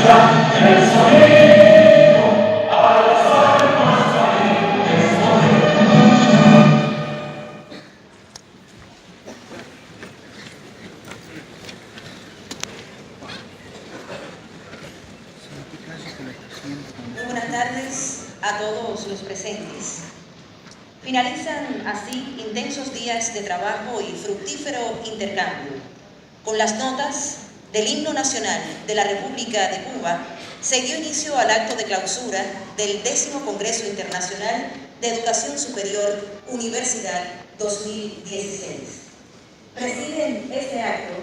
Muy buenas tardes a todos los presentes. Finalizan así intensos días de trabajo y fructífero intercambio. Con las notas del himno nacional de la República de Cuba, se dio inicio al acto de clausura del 10º Congreso Internacional de Educación Superior Universidad 2016. Presiden este acto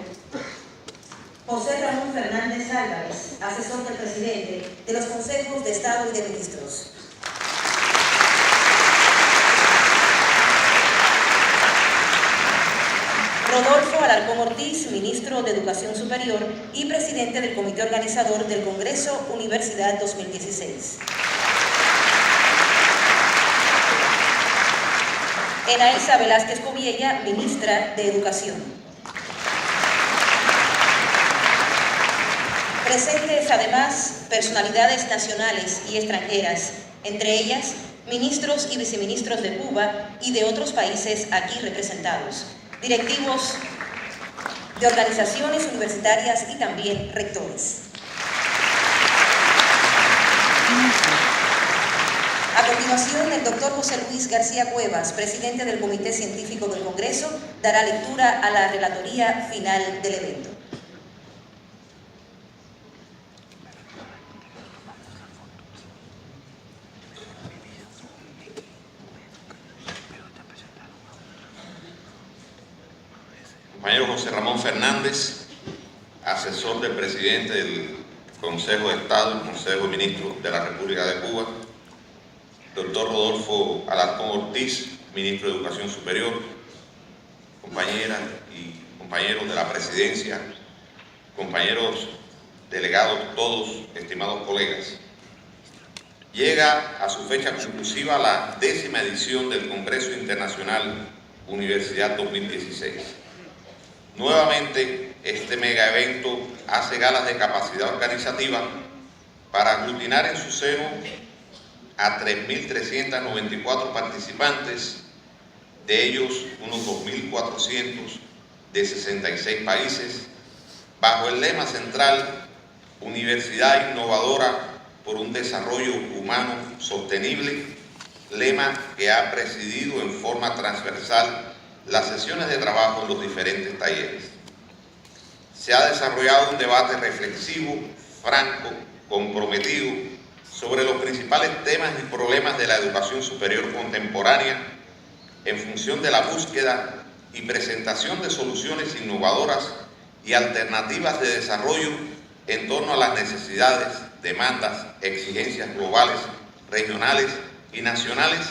José Ramón Fernández Álvarez, asesor del presidente de los Consejos de Estado y de Ministros. Rodolfo Alarcón Ortiz, ministro de Educación Superior y presidente del comité organizador del Congreso Universidad 2016. Enaelsa Velázquez Coviella, ministra de Educación. Presentes además personalidades nacionales y extranjeras, entre ellas ministros y viceministros de Cuba y de otros países aquí representados, directivos de organizaciones universitarias y también rectores. A continuación, el doctor José Luis García Cuevas, presidente del Comité Científico del Congreso, dará lectura a la relatoría final del evento. Compañero José Ramón Fernández, asesor del presidente del Consejo de Estado y Consejo de Ministros de la República de Cuba, doctor Rodolfo Alarcón Ortiz, ministro de Educación Superior, compañeras y compañeros de la presidencia, compañeros delegados, todos, estimados colegas. Llega a su fecha conclusiva la 10ª edición del Congreso Internacional Universidad 2016. Nuevamente, este mega evento hace galas de capacidad organizativa para aglutinar en su seno a 3.394 participantes, de ellos unos 2.400 de 66 países, bajo el lema central Universidad Innovadora por un Desarrollo Humano Sostenible, lema que ha presidido en forma transversal las sesiones de trabajo en los diferentes talleres. Se ha desarrollado un debate reflexivo, franco, comprometido sobre los principales temas y problemas de la educación superior contemporánea en función de la búsqueda y presentación de soluciones innovadoras y alternativas de desarrollo en torno a las necesidades, demandas, exigencias globales, regionales y nacionales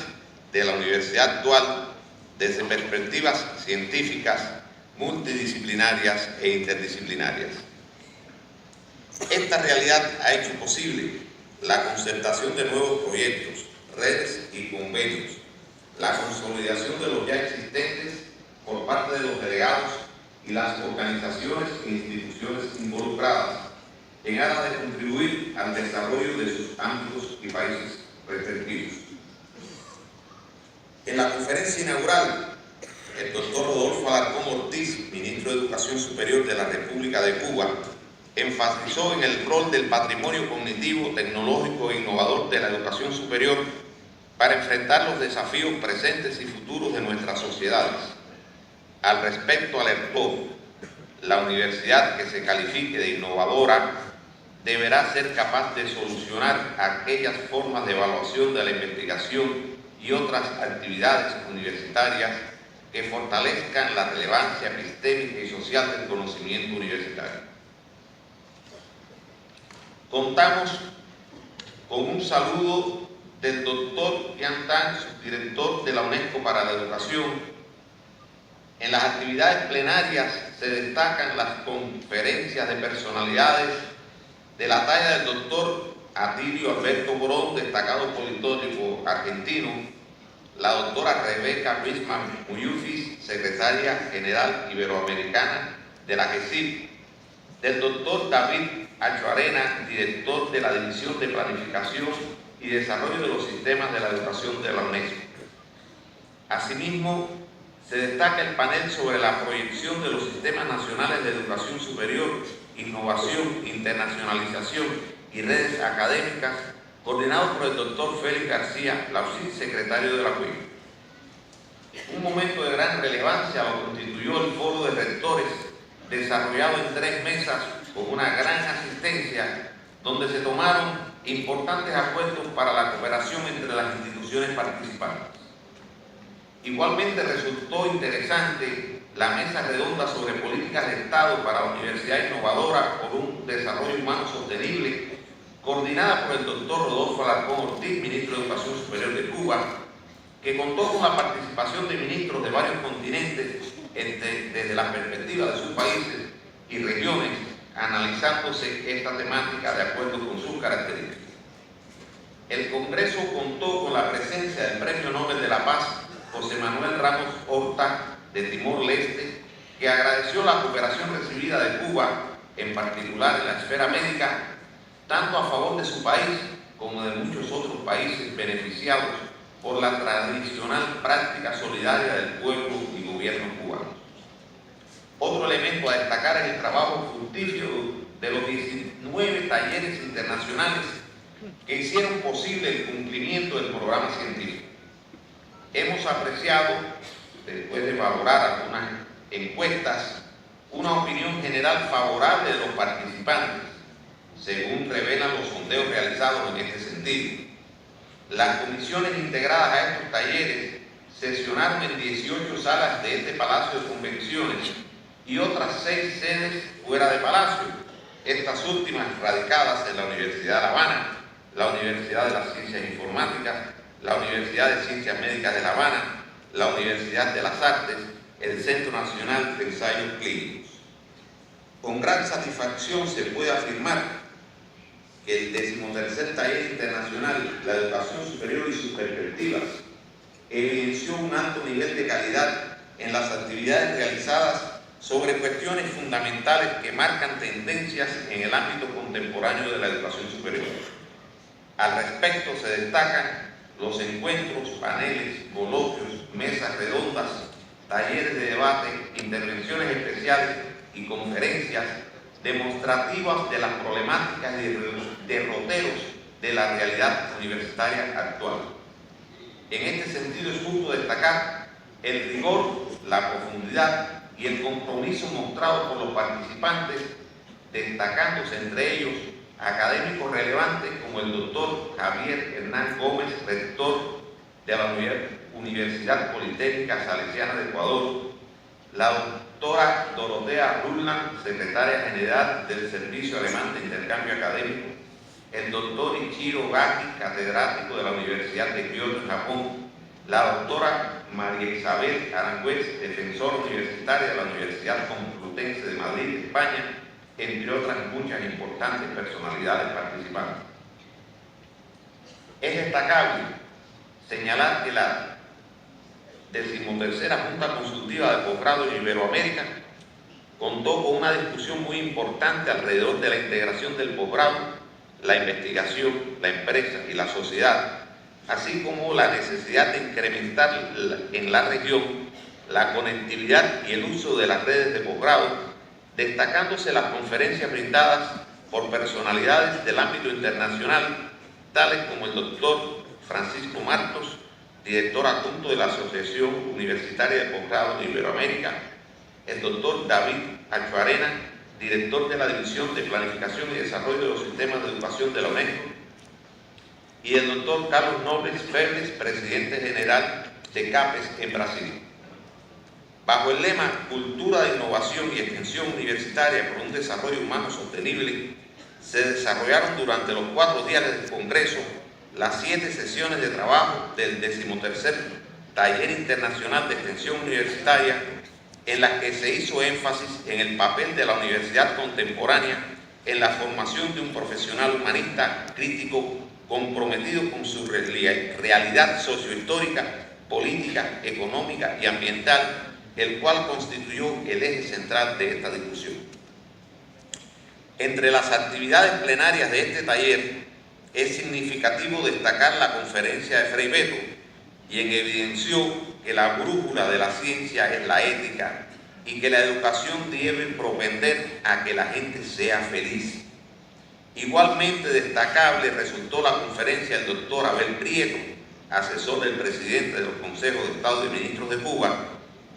de la universidad actual desde perspectivas científicas, multidisciplinarias e interdisciplinarias. Esta realidad ha hecho posible la concertación de nuevos proyectos, redes y convenios, la consolidación de los ya existentes por parte de los delegados y las organizaciones e instituciones involucradas en aras de contribuir al desarrollo de sus ámbitos y países respectivos. En la conferencia inaugural, el doctor Rodolfo Alarcón Ortiz, ministro de Educación Superior de la República de Cuba, enfatizó en el rol del patrimonio cognitivo, tecnológico e innovador de la educación superior para enfrentar los desafíos presentes y futuros de nuestras sociedades. Al respecto alertó: la universidad que se califique de innovadora deberá ser capaz de solucionar aquellas formas de evaluación de la investigación y otras actividades universitarias que fortalezcan la relevancia epistémica y social del conocimiento universitario. Contamos con un saludo del doctor Yan Tan, subdirector de la UNESCO para la Educación. En las actividades plenarias se destacan las conferencias de personalidades de la talla del doctor Atilio Alberto Morón, destacado politólogo argentino, la doctora Rebeca Bisman Muyufis, secretaria general iberoamericana de la GESIP, del doctor David Achoarena, director de la División de Planificación y Desarrollo de los Sistemas de la Educación de la UNESCO. Asimismo, se destaca el panel sobre la proyección de los sistemas nacionales de educación superior, innovación, internacionalización y redes académicas, coordinado por el doctor Félix García Lausín, secretario de la UIC. Un momento de gran relevancia lo constituyó el foro de rectores, desarrollado en 3 mesas con una gran asistencia, donde se tomaron importantes acuerdos para la cooperación entre las instituciones participantes. Igualmente resultó interesante la mesa redonda sobre políticas de Estado para la Universidad Innovadora por un desarrollo humano sostenible, coordinada por el doctor Rodolfo Alarcón Ortiz, ministro de Educación Superior de Cuba, que contó con la participación de ministros de varios continentes desde la perspectiva de sus países y regiones, analizándose esta temática de acuerdo con sus características. El Congreso contó con la presencia del Premio Nobel de la Paz, José Manuel Ramos Horta, de Timor-Leste, que agradeció la cooperación recibida de Cuba, en particular en la esfera médica, tanto a favor de su país como de muchos otros países beneficiados por la tradicional práctica solidaria del pueblo y gobierno cubano. Otro elemento a destacar es el trabajo fructífero de los 19 talleres internacionales que hicieron posible el cumplimiento del programa científico. Hemos apreciado, después de valorar algunas encuestas, una opinión general favorable de los participantes, según revelan los sondeos realizados en este sentido. Las comisiones integradas a estos talleres sesionaron en 18 salas de este Palacio de Convenciones y otras 6 sedes fuera de Palacio, estas últimas radicadas en la Universidad de La Habana, la Universidad de las Ciencias Informáticas, la Universidad de Ciencias Médicas de La Habana, la Universidad de las Artes, el Centro Nacional de Ensayos Clínicos. Con gran satisfacción se puede afirmar que el 13º Taller Internacional La Educación Superior y sus Perspectivas evidenció un alto nivel de calidad en las actividades realizadas sobre cuestiones fundamentales que marcan tendencias en el ámbito contemporáneo de la educación superior. Al respecto se destacan los encuentros, paneles, coloquios, mesas redondas, talleres de debate, intervenciones especiales y conferencias demostrativas de las problemáticas y derroteros de la realidad universitaria actual. En este sentido es justo destacar el rigor, la profundidad y el compromiso mostrado por los participantes, destacándose entre ellos académicos relevantes como el doctor Javier Hernán Gómez, rector de la Universidad Politécnica Salesiana de Ecuador, la doctora Dorotea Rulland, secretaria general del Servicio Alemán de Intercambio Académico, el doctor Ichiro Gaki, catedrático de la Universidad de Kioto, en Japón, la doctora María Isabel Arangüez, defensora universitaria de la Universidad Complutense de Madrid, España, entre otras muchas importantes personalidades participantes. Es destacable señalar que la 13ª Junta Consultiva de Posgrado en Iberoamérica contó con una discusión muy importante alrededor de la integración del posgrado, la investigación, la empresa y la sociedad, así como la necesidad de incrementar en la región la conectividad y el uso de las redes de posgrado, destacándose las conferencias brindadas por personalidades del ámbito internacional, tales como el doctor Francisco Martos, director adjunto de la Asociación Universitaria de Posgrado de Iberoamérica, el doctor David Achoarena, director de la División de Planificación y Desarrollo de los Sistemas de Educación de la UNESCO, y el doctor Carlos Nobles Febres, presidente general de CAPES en Brasil. Bajo el lema Cultura de Innovación y Extensión Universitaria por un Desarrollo Humano Sostenible, se desarrollaron durante los 4 días del Congreso las 7 sesiones de trabajo del 13º Taller Internacional de Extensión Universitaria, en las que se hizo énfasis en el papel de la universidad contemporánea en la formación de un profesional humanista crítico comprometido con su realidad sociohistórica, política, económica y ambiental, el cual constituyó el eje central de esta discusión. Entre las actividades plenarias de este taller es significativo destacar la conferencia de Frei Beto, quien evidenció que la brújula de la ciencia es la ética y que la educación debe propender a que la gente sea feliz. Igualmente destacable resultó la conferencia del doctor Abel Prieto, asesor del presidente de los Consejos de Estado y Ministros de Cuba,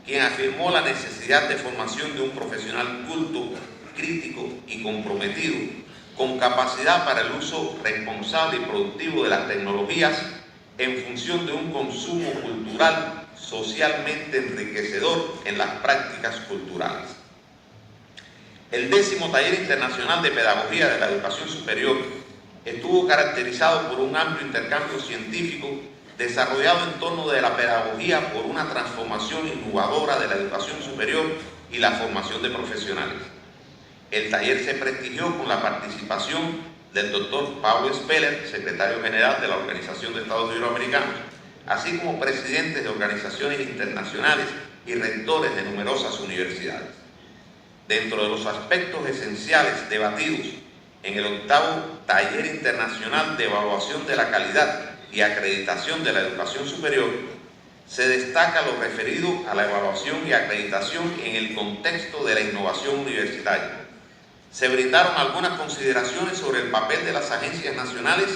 quien afirmó la necesidad de formación de un profesional culto, crítico y comprometido, con capacidad para el uso responsable y productivo de las tecnologías en función de un consumo cultural socialmente enriquecedor en las prácticas culturales. El 10º Taller Internacional de Pedagogía de la Educación Superior estuvo caracterizado por un amplio intercambio científico desarrollado en torno de la pedagogía por una transformación innovadora de la educación superior y la formación de profesionales. El taller se prestigió con la participación del doctor Paulo Speller, secretario general de la Organización de Estados Iberoamericanos, así como presidentes de organizaciones internacionales y rectores de numerosas universidades. Dentro de los aspectos esenciales debatidos en el 8º Taller Internacional de Evaluación de la Calidad y Acreditación de la Educación Superior, se destaca lo referido a la evaluación y acreditación en el contexto de la innovación universitaria. Se brindaron algunas consideraciones sobre el papel de las agencias nacionales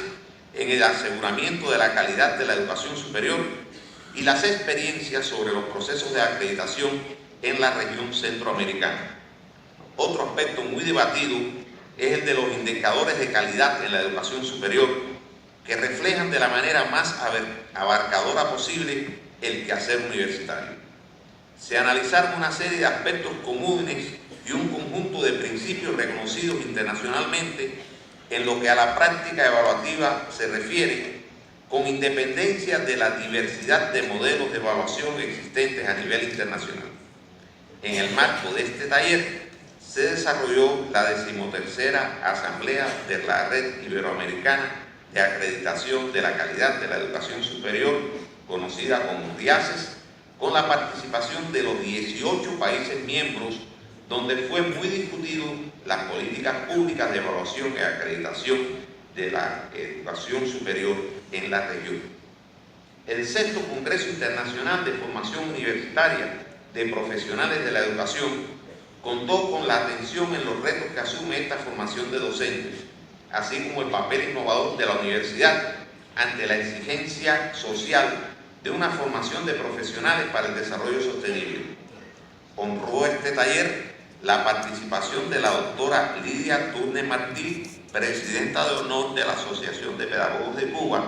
en el aseguramiento de la calidad de la educación superior y las experiencias sobre los procesos de acreditación en la región centroamericana. Otro aspecto muy debatido es el de los indicadores de calidad en la educación superior, que reflejan de la manera más abarcadora posible el quehacer universitario. Se analizaron una serie de aspectos comunes y un conjunto de principios reconocidos internacionalmente en lo que a la práctica evaluativa se refiere, con independencia de la diversidad de modelos de evaluación existentes a nivel internacional. En el marco de este taller se desarrolló la 13ª Asamblea de la Red Iberoamericana de Acreditación de la Calidad de la Educación Superior, conocida como RIACES, con la participación de los 18 países miembros, donde fue muy discutido las políticas públicas de evaluación y acreditación de la educación superior en la región. El 6º Congreso Internacional de Formación Universitaria de Profesionales de la Educación contó con la atención en los retos que asume esta formación de docentes, así como el papel innovador de la universidad ante la exigencia social de una formación de profesionales para el desarrollo sostenible. Honró este taller la participación de la doctora Lidia Turner Martí, presidenta de honor de la Asociación de Pedagogos de Cuba,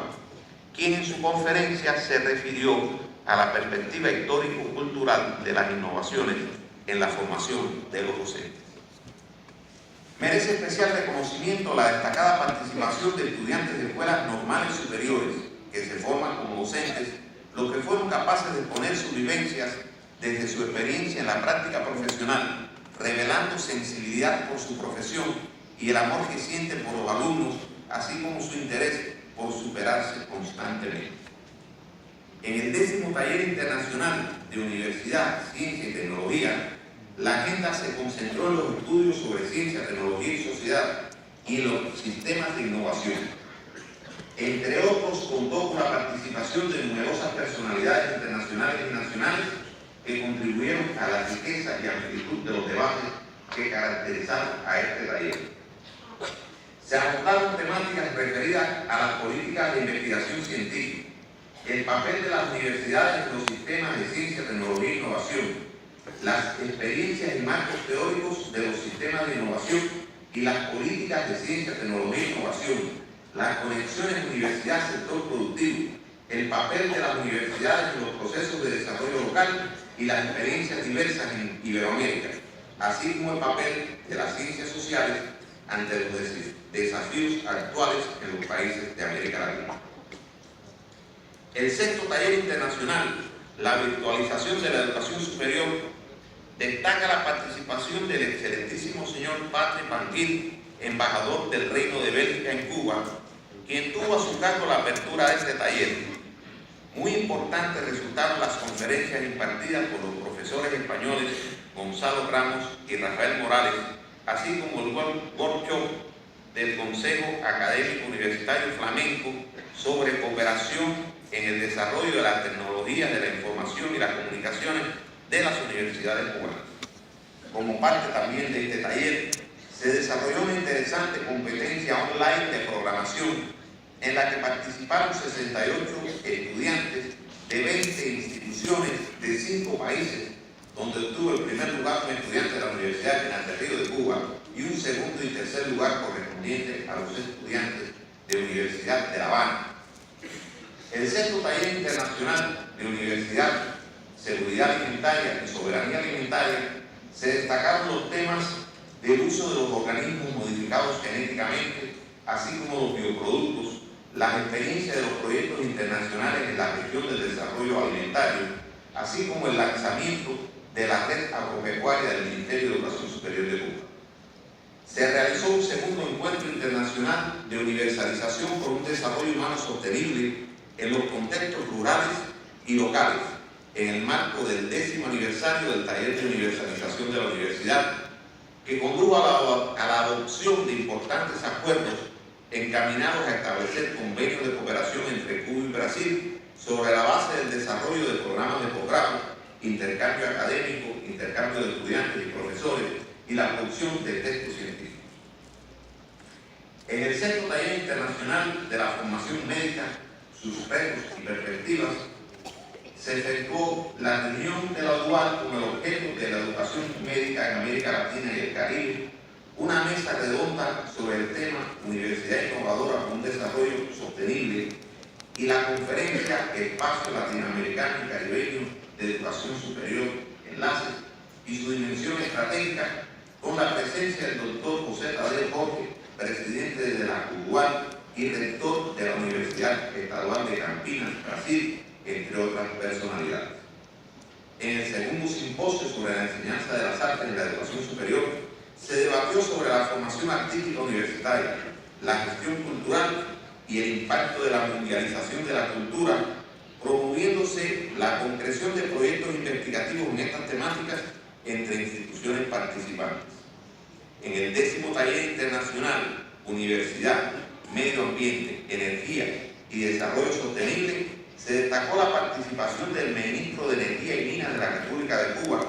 quien en su conferencia se refirió a la perspectiva histórico-cultural de las innovaciones en la formación de los docentes. Merece especial reconocimiento la destacada participación de estudiantes de escuelas normales superiores que se forman como docentes, los que fueron capaces de exponer sus vivencias desde su experiencia en la práctica profesional, revelando sensibilidad por su profesión y el amor que sienten por los alumnos, así como su interés por superarse constantemente. En el 10º Taller Internacional de Universidad, Ciencia y Tecnología, la agenda se concentró en los estudios sobre ciencia, tecnología y sociedad y los sistemas de innovación. Entre otros, contó con la participación de numerosas personalidades internacionales y nacionales que contribuyeron a la riqueza y amplitud de los debates que caracterizaron a este taller. Se abordaron temáticas referidas a las políticas de investigación científica, el papel de las universidades en los sistemas de ciencia, tecnología e innovación, las experiencias y marcos teóricos de los sistemas de innovación y las políticas de ciencia, tecnología e innovación, las conexiones universidad-sector productivo, el papel de las universidades en los procesos de desarrollo local y las experiencias diversas en Iberoamérica, así como el papel de las ciencias sociales ante los desafíos actuales en los países de América Latina. El 6º Taller Internacional, la virtualización de la educación superior, destaca la participación del excelentísimo señor Patrick Van Gil, embajador del Reino de Bélgica en Cuba, quien tuvo a su cargo la apertura de este taller. Muy importantes resultaron las conferencias impartidas por los profesores españoles Gonzalo Ramos y Rafael Morales, así como el workshop del Consejo Académico Universitario Flamenco sobre cooperación en el desarrollo de las tecnologías de la información y las comunicaciones de las universidades cubanas. Como parte también de este taller, se desarrolló una interesante competencia online de programación en la que participaron 68 estudiantes de 20 instituciones de 5 países, donde obtuvo el primer lugar un estudiante de la Universidad Pinar del Río de Cuba y un segundo y tercer lugar correspondiente a los estudiantes de la Universidad de La Habana. El sexto taller internacional de Universidad, Seguridad Alimentaria y Soberanía Alimentaria se destacaron los temas del uso de los organismos modificados genéticamente, así como los bioproductos, las experiencias de los proyectos internacionales en la región del desarrollo alimentario, así como el lanzamiento de la red agropecuaria del Ministerio de Educación Superior de Cuba. Se realizó un segundo encuentro internacional de universalización por un desarrollo humano sostenible en los contextos rurales y locales, en el marco del 10º aniversario del taller de universalización de la universidad, que condujo a la adopción de importantes acuerdos encaminados a establecer convenios de cooperación entre Cuba y Brasil sobre la base del desarrollo de programas de posgrado, intercambio académico, intercambio de estudiantes y profesores y la producción de textos científicos. En el sexto taller internacional de la formación médica, sus retos y perspectivas, se efectuó la reunión de la UAL con el objeto de la educación médica en América Latina y el Caribe, una mesa redonda sobre el tema Universidad Innovadora para un Desarrollo Sostenible y la conferencia Espacio Latinoamericano y Caribeño de Educación Superior, Enlaces y su dimensión estratégica, con la presencia del doctor José Tadeo Jorge, presidente de la UAL y rector de la Universidad Estadual de Campinas, Brasil, entre otras personalidades. En el segundo simposio sobre la enseñanza de las artes en la educación superior, se debatió sobre la formación artística universitaria, la gestión cultural y el impacto de la mundialización de la cultura, promoviéndose la concreción de proyectos investigativos en estas temáticas entre instituciones participantes. En el 10º taller internacional, Universidad, Medio Ambiente, Energía y Desarrollo Sostenible, se destacó la participación del ministro de Energía y Minas de la República de Cuba,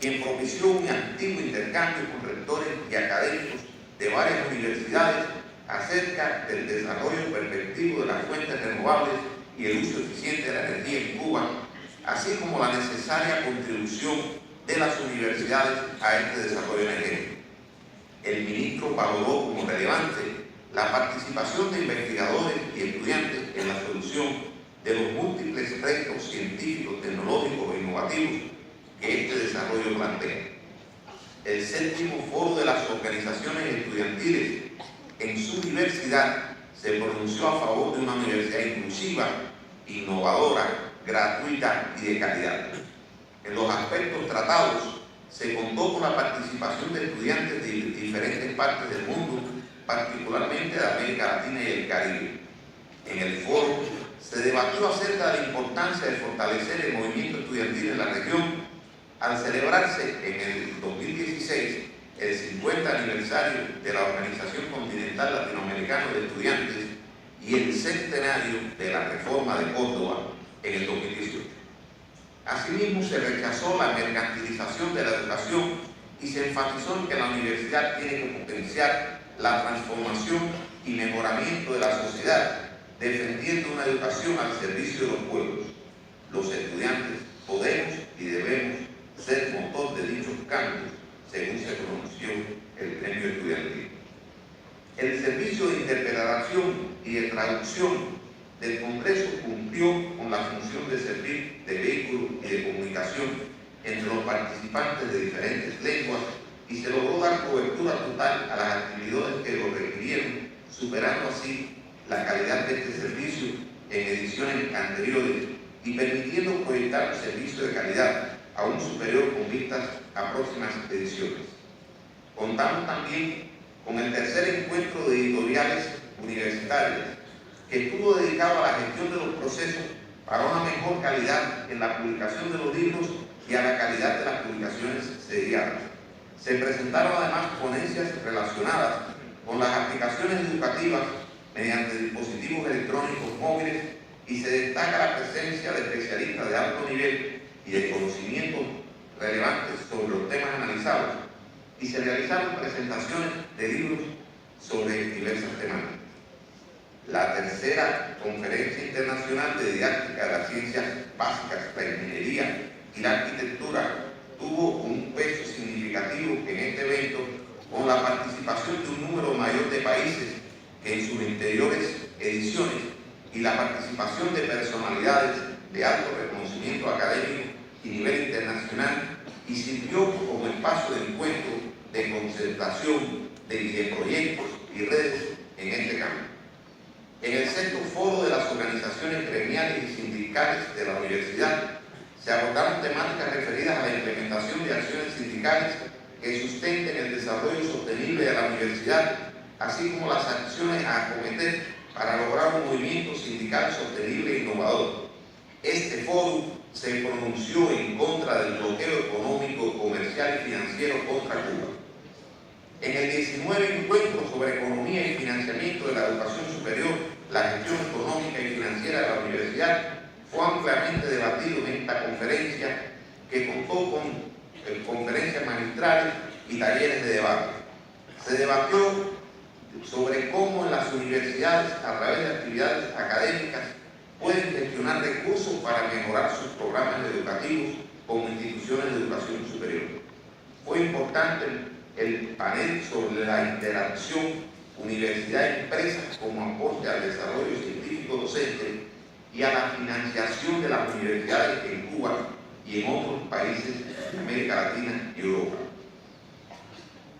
quien propició un activo intercambio con rectores y académicos de varias universidades acerca del desarrollo perspectivo de las fuentes renovables y el uso eficiente de la energía en Cuba, así como la necesaria contribución de las universidades a este desarrollo energético. El ministro valoró como relevante la participación de investigadores y estudiantes en la solución de los múltiples retos científicos, tecnológicos e innovativos que este desarrollo plantea. El 7º Foro de las Organizaciones Estudiantiles en su diversidad se pronunció a favor de una universidad inclusiva, innovadora, gratuita y de calidad. En los aspectos tratados, se contó con la participación de estudiantes de diferentes partes del mundo, particularmente de América Latina y el Caribe. En el foro se debatió acerca de la importancia de fortalecer el movimiento estudiantil en la región al celebrarse en el 2016 el 50 aniversario de la Organización Continental Latinoamericana de Estudiantes y el centenario de la Reforma de Córdoba en el 2018. Asimismo, se rechazó la mercantilización de la educación y se enfatizó en que la universidad tiene que potenciar la transformación y mejoramiento de la sociedad, defendiendo una educación al servicio de los pueblos. Los estudiantes podemos y debemos ser motor de dichos cambios, según se pronunció el premio estudiantil. El servicio de interpretación y de traducción del Congreso cumplió con la función de servir de vehículo y de comunicación entre los participantes de diferentes lenguas y se logró dar cobertura total a las actividades que lo requirieron, superando así la calidad de este servicio en ediciones anteriores y permitiendo proyectar un servicio de calidad aún superior con vistas a próximas ediciones. Contamos también con el tercer encuentro de editoriales universitarias, que estuvo dedicado a la gestión de los procesos para una mejor calidad en la publicación de los libros y a la calidad de las publicaciones seriadas. Se presentaron además ponencias relacionadas con las aplicaciones educativas mediante dispositivos electrónicos móviles y se destaca la presencia de especialistas de alto nivel y de conocimientos relevantes sobre los temas analizados, y se realizaron presentaciones de libros sobre diversas temáticas. La tercera Conferencia Internacional de Didáctica de las Ciencias Básicas, la Ingeniería y la Arquitectura tuvo un peso significativo en este evento, con la participación de un número mayor de países que en sus anteriores ediciones y la participación de personalidades de alto reconocimiento académico y nivel internacional, y sirvió como espacio de encuentro, de concertación, de proyectos y redes en este campo. En el sexto foro de las organizaciones gremiales y sindicales de la universidad se abordaron temáticas referidas a la implementación de acciones sindicales que sustenten el desarrollo sostenible de la universidad, así como las acciones a acometer para lograr un movimiento sindical sostenible e innovador. Este foro se pronunció en contra del bloqueo económico, comercial y financiero contra Cuba. En el 19 encuentro sobre economía y financiamiento de la educación superior, la gestión económica y financiera de la universidad fue ampliamente debatido en esta conferencia, que contó con conferencias magistrales y talleres de debate. Se debatió sobre cómo en las universidades, a través de actividades académicas, pueden gestionar recursos para mejorar sus programas educativos como instituciones de educación superior. Fue importante el panel sobre la interacción universidad-empresas como aporte al desarrollo científico docente y a la financiación de las universidades en Cuba y en otros países de América Latina y Europa.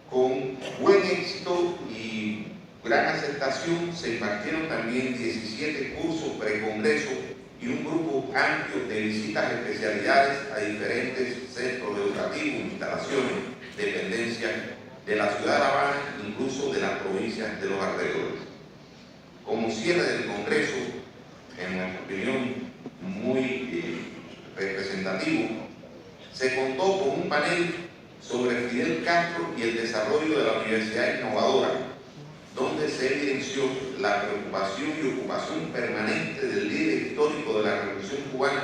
Con buen éxito y gran aceptación se impartieron también 17 cursos precongreso y un grupo amplio de visitas de especialidades a diferentes centros educativos, instalaciones, dependencias de la ciudad de La Habana, incluso de las provincias de los alrededores. Como cierre del Congreso, en nuestra opinión muy representativo, se contó con un panel sobre Fidel Castro y el desarrollo de la Universidad Innovadora, donde se evidenció la preocupación y ocupación permanente del líder histórico de la Revolución Cubana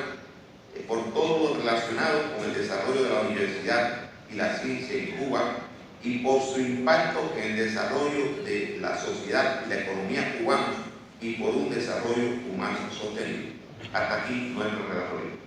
por todo lo relacionado con el desarrollo de la universidad y la ciencia en Cuba, y por su impacto en el desarrollo de la sociedad y la economía cubana, y por un desarrollo humano sostenible. Hasta aquí nuestro relatorio.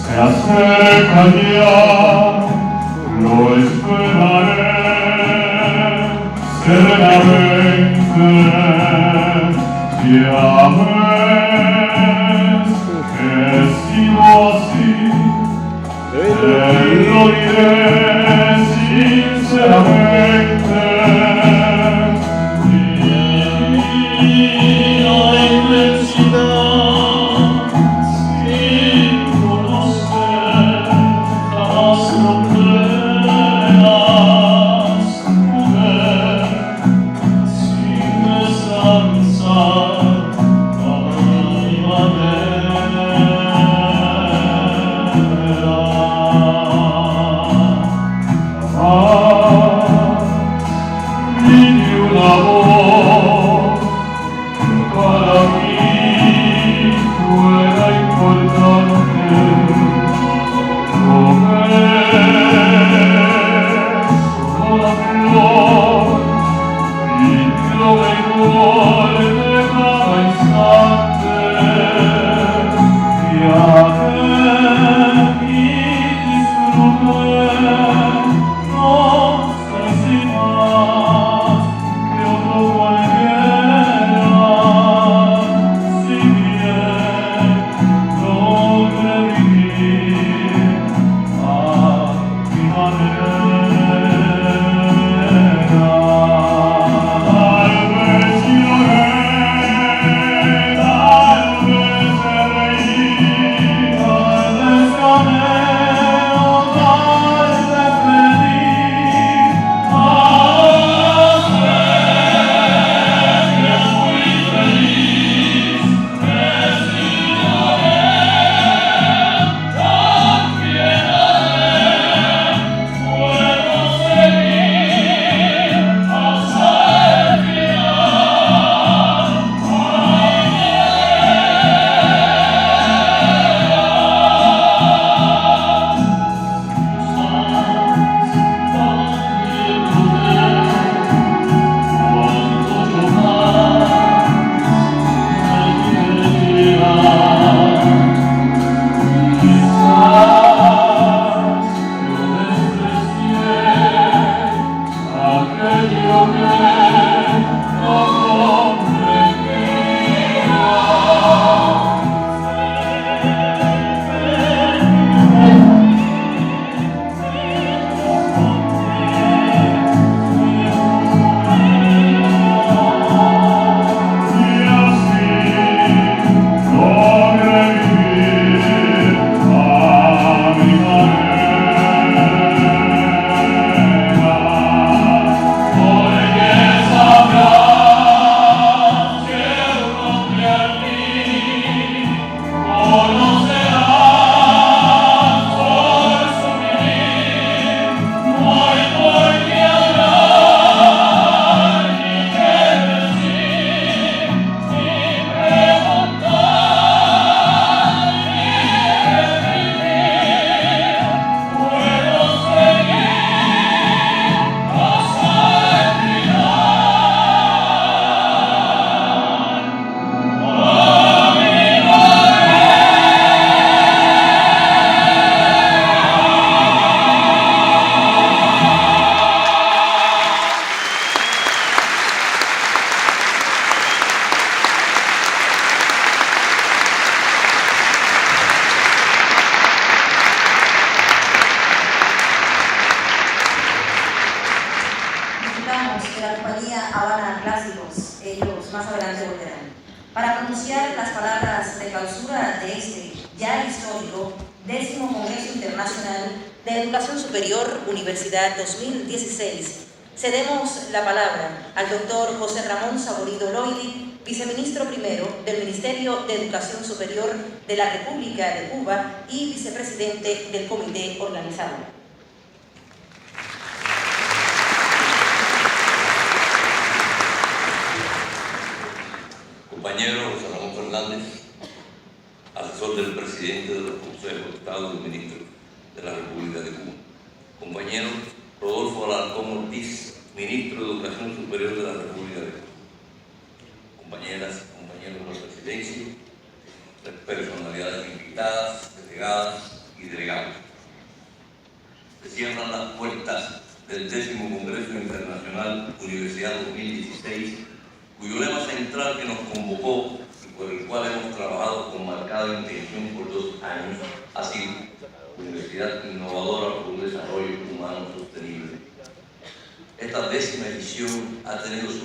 se acerca ya, lo esperaré serenamente, ya ves que sigo así, te lo diré sinceramente. Más adelante volverán, para pronunciar las palabras de clausura de este ya histórico 10º Congreso Internacional de Educación Superior Universidad 2016. Cedemos la palabra al doctor José Ramón Saborido Loidi, viceministro primero del Ministerio de Educación Superior de la República de Cuba y vicepresidente del comité organizador. Compañero José Ramón Fernández, asesor del presidente de los Consejos de Estado y ministro de la República de Cuba. Compañero Rodolfo Alarcón Ortiz, ministro de Educación Superior de la República de Cuba. Compañeras, compañeros de la presidencia, personalidades invitadas, delegadas y delegados. Se cierran las puertas del 10º Congreso Internacional Universidad 2016, cuyo lema central que nos convocó y por el cual hemos trabajado con marcada intención por 2 años ha sido Universidad Innovadora por un Desarrollo Humano Sostenible. Esta 10ª edición ha tenido sus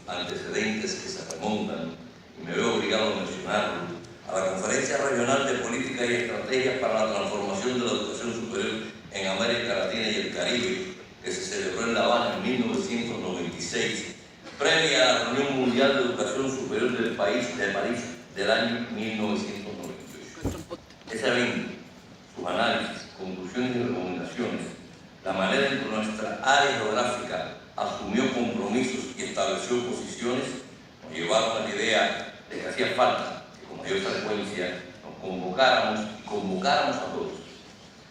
antecedentes que se remontan, y me veo obligado a mencionarlo, a la Conferencia Regional de Política y Estrategias para la Transformación de la Educación Superior en América Latina y el Caribe, que se celebró en La Habana en 1996, previa a la Reunión Mundial de Educación Superior del país de París del año 1998. Ese evento, sus análisis, conclusiones y recomendaciones, la manera en que nuestra área geográfica asumió compromisos y estableció posiciones, nos llevaron a la idea de que hacía falta que con mayor frecuencia nos convocáramos a todos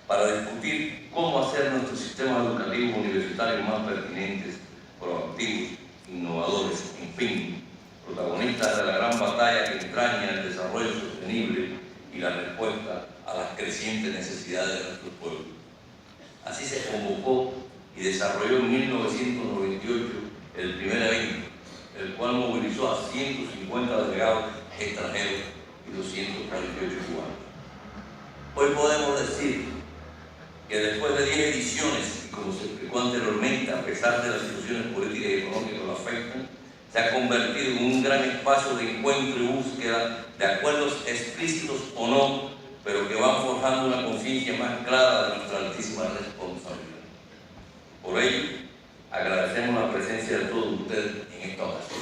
para discutir cómo hacer nuestros sistemas educativos universitarios más pertinentes, proactivos, innovadores, en fin, protagonistas de la gran batalla que entraña el desarrollo sostenible y la respuesta a las crecientes necesidades de nuestros pueblos. Así se convocó y desarrolló en 1998 el primer evento, el cual movilizó a 150 delegados extranjeros y 248 cubanos. Hoy podemos decir que después de 10 ediciones, y como se explicó anteriormente, a pesar de las situaciones políticas y económicas que lo afectan, se ha convertido en un gran espacio de encuentro y búsqueda de acuerdos explícitos o no, pero que van forjando una conciencia más clara de nuestra altísima responsabilidad. Por ello, agradecemos la presencia de todos ustedes en esta ocasión.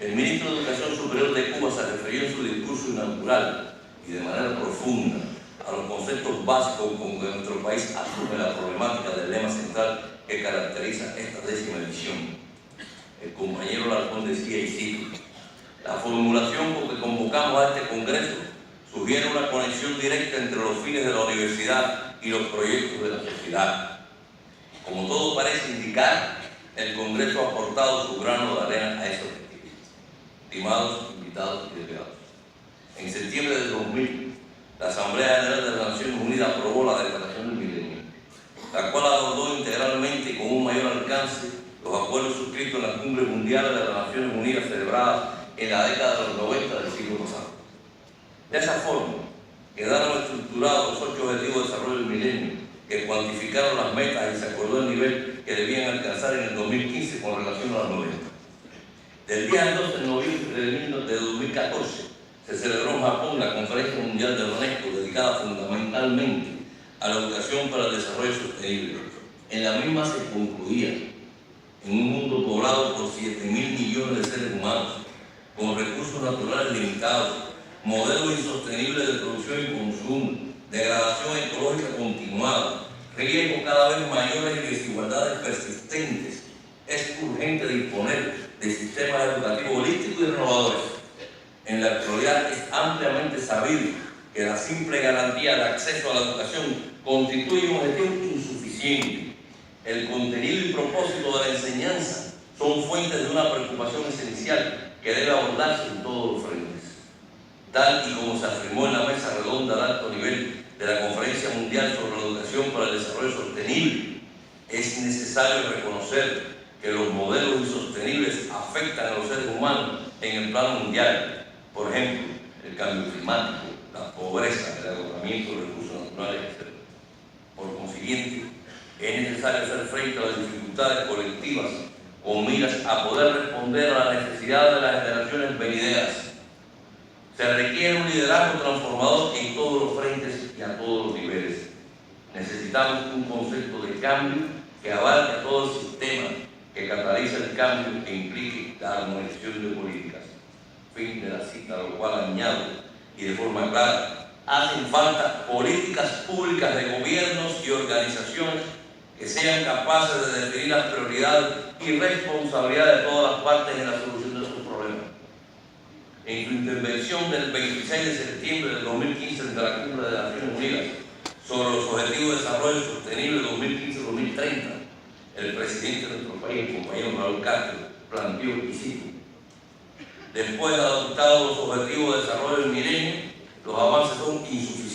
El ministro de Educación Superior de Cuba se refirió en su discurso inaugural y de manera profunda a los conceptos básicos con que nuestro país asume la problemática del lema central que caracteriza esta 10ª edición. El compañero Alarcón decía, y cito: la formulación con que convocamos a este Congreso sugiere una conexión directa entre los fines de la universidad y los proyectos de la sociedad. Como todo parece indicar, el Congreso ha aportado su grano de arena a ese objetivo. Estimados invitados y delegados, en septiembre de 2000, la Asamblea General de las Naciones Unidas aprobó la Declaración del Milenio, la cual abordó integralmente y con un mayor alcance los acuerdos suscritos en las cumbres mundiales de las Naciones Unidas celebradas en la década de los 90 del siglo pasado. De esa forma, quedaron estructurados los 8 objetivos de desarrollo del milenio, que cuantificaron las metas y se acordó el nivel que debían alcanzar en el 2015 con relación a los 90. Del día al 12 de noviembre de 2014, se celebró en Japón la Conferencia Mundial de la UNESCO, dedicada fundamentalmente a la educación para el desarrollo sostenible. En la misma se concluía: en un mundo poblado por 7.000 millones de seres humanos, con recursos naturales limitados, modelos insostenibles de producción y consumo, degradación ecológica continuada, riesgos cada vez mayores y desigualdades persistentes, es urgente disponer de sistemas educativos holísticos y renovadores. En la actualidad es ampliamente sabido que la simple garantía de acceso a la educación constituye un objetivo insuficiente. El contenido y propósito de la enseñanza son fuentes de una preocupación esencial que debe abordarse en todos los frentes. Tal y como se afirmó en la mesa redonda de alto nivel de la Conferencia Mundial sobre la Educación para el Desarrollo Sostenible, es necesario reconocer que los modelos insostenibles afectan a los seres humanos en el plano mundial. Por ejemplo, el cambio climático, la pobreza, el agotamiento de recursos naturales, etc. Por consiguiente, es necesario hacer frente a las dificultades colectivas con miras a poder responder a las necesidades de las generaciones venideras. Se requiere un liderazgo transformador en todos los frentes y a todos los niveles. Necesitamos un concepto de cambio que abarque todo el sistema, que catalice el cambio e implique la armonización de políticas. Fin de la cita, lo cual añado, y de forma clara, hacen falta políticas públicas de gobiernos y organizaciones que sean capaces de definir las prioridades y responsabilidades de todas las partes en la solución de estos problemas. En su intervención del 26 de septiembre del 2015 ante la Cumbre de las Naciones Unidas sobre los Objetivos de Desarrollo Sostenible 2015-2030, el presidente de nuestro país, el compañero Raúl Castro, planteó, y cito: después de adoptar los Objetivos de Desarrollo del Milenio, los avances son insuficientes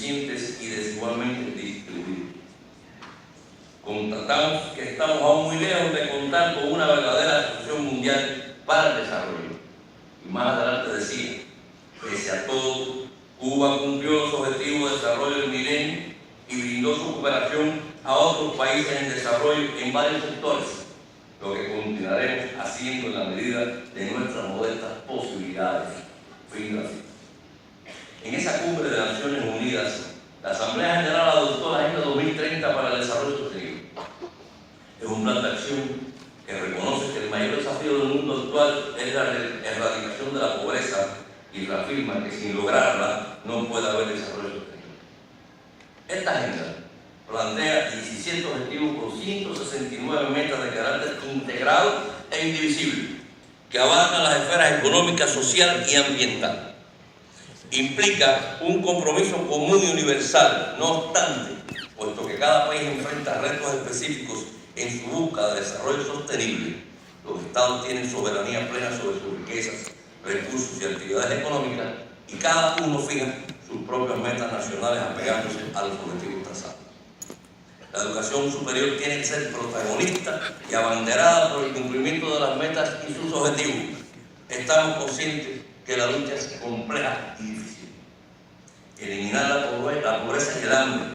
estamos aún muy lejos de contar con una verdadera asociación mundial para el desarrollo. Y más adelante decía, pese a todo, Cuba cumplió los objetivos de desarrollo del milenio y brindó su cooperación a otros países en desarrollo en varios sectores, lo que continuaremos haciendo en la medida de nuestras modestas posibilidades. Fin de la cita. En esa cumbre de Naciones Unidas, la Asamblea General adoptó la Agenda 2030 para el Desarrollo Sostenible. Es un plan de acción que reconoce que el mayor desafío del mundo actual es la erradicación de la pobreza y reafirma que sin lograrla no puede haber desarrollo sostenible. Esta agenda plantea 17 objetivos con 169 metas de carácter integrado e indivisible que abarcan las esferas económica, social y ambiental. Implica un compromiso común y universal, no obstante, puesto que cada país enfrenta retos específicos en su búsqueda de desarrollo sostenible, los estados tienen soberanía plena sobre sus riquezas, recursos y actividades económicas y cada uno fija sus propias metas nacionales apegándose a los objetivos trazados. La educación superior tiene que ser protagonista y abanderada por el cumplimiento de las metas y sus objetivos. Estamos conscientes que la lucha es compleja y difícil. Eliminar la pobreza y el hambre